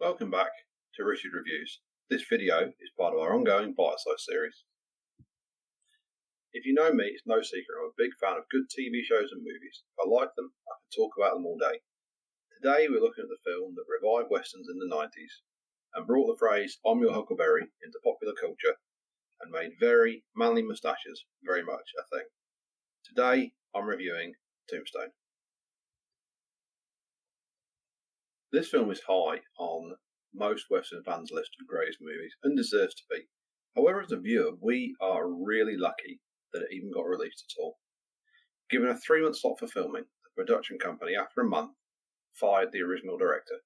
Welcome back to Richard Reviews. This video is part of our ongoing bite-sized series. If you know me, it's no secret I'm a big fan of good TV shows and movies. If I like them, I can talk about them all day. Today we're looking at the film that revived westerns in the 90s and brought the phrase "I'm your Huckleberry" into popular culture and made very manly moustaches very much a thing. Today I'm reviewing Tombstone. This film is high on most Western fans' list of greatest movies and deserves to be. However, as a viewer, we are really lucky that it even got released at all. Given a 3-month slot for filming, the production company, after a month, fired the original director.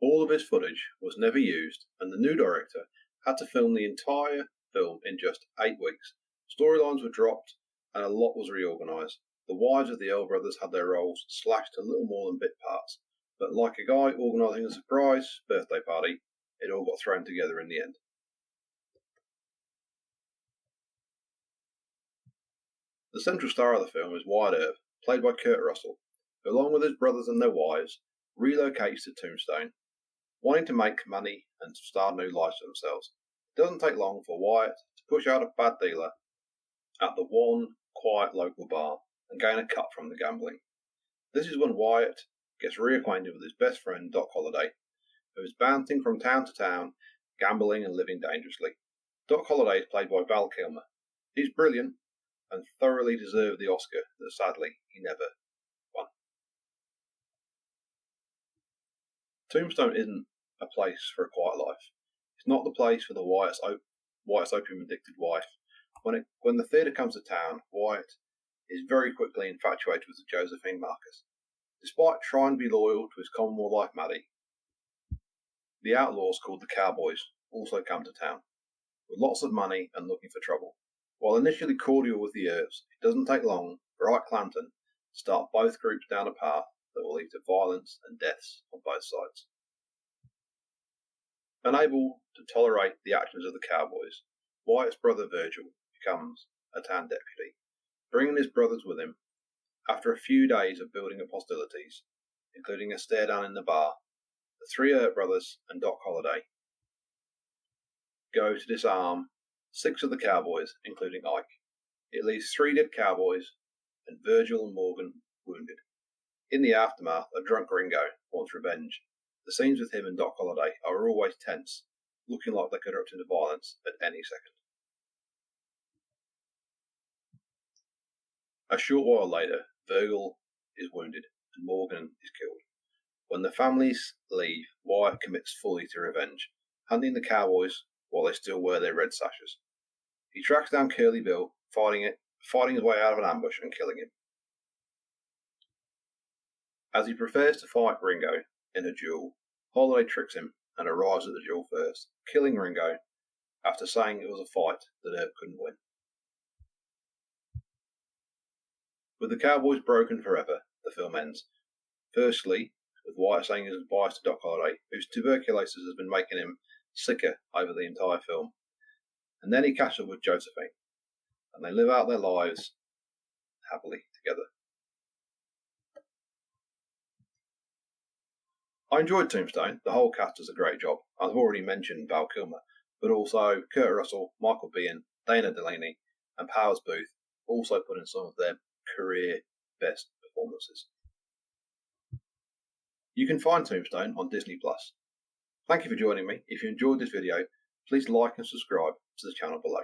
All of his footage was never used, and the new director had to film the entire film in just 8 weeks. Storylines were dropped, and a lot was reorganised. The wives of the Earl brothers had their roles slashed to little more than bit parts, but like a guy organising a surprise birthday party, it all got thrown together in the end. The central star of the film is Wyatt, played by Kurt Russell, who, along with his brothers and their wives, relocates to Tombstone, wanting to make money and start new lives for themselves. It doesn't take long for Wyatt to push out a bad dealer at the one quiet local bar and gain a cut from the gambling. This is when Wyatt gets reacquainted with his best friend Doc Holliday, who is bouncing from town to town, gambling and living dangerously. Doc Holliday is played by Val Kilmer. He's brilliant and thoroughly deserved the Oscar that sadly he never won. Tombstone isn't a place for a quiet life. It's not the place for the Wyatt's opium-addicted wife. When the theatre comes to town, Wyatt is very quickly infatuated with Josephine Marcus. Despite trying to be loyal to his Commonwealth wife Mattie, the outlaws called the Cowboys also come to town, with lots of money and looking for trouble. While initially cordial with the Earps, it doesn't take long for Ike Clanton to start both groups down a path that will lead to violence and deaths on both sides. Unable to tolerate the actions of the Cowboys, Wyatt's brother Virgil becomes a town deputy, bringing his brothers with him. After a few days of building up hostilities, including a stare down in the bar, the 3 Earp brothers and Doc Holliday go to disarm 6 of the Cowboys, including Ike. It leaves 3 dead Cowboys and Virgil and Morgan wounded. In the aftermath, a drunk Ringo wants revenge. The scenes with him and Doc Holliday are always tense, looking like they could erupt into violence at any second. A short while later, Virgil is wounded and Morgan is killed. When the families leave, Wyatt commits fully to revenge, hunting the Cowboys while they still wear their red sashes. He tracks down Curly Bill, fighting his way out of an ambush and killing him. As he prepares to fight Ringo in a duel, Holliday tricks him and arrives at the duel first, killing Ringo after saying it was a fight that Earp couldn't win. With the Cowboys broken forever, the film ends. Firstly, with Wyatt saying his goodbyes to Doc Holliday, whose tuberculosis has been making him sicker over the entire film. And then he catches up with Josephine, and they live out their lives happily together. I enjoyed Tombstone. The whole cast does a great job. I've already mentioned Val Kilmer, but also Kurt Russell, Michael Biehn, Dana Delaney, and Powers Booth also put in some of their career best performances. You can find Tombstone on Disney+. Thank you for joining me. If you enjoyed this video, please like and subscribe to the channel below.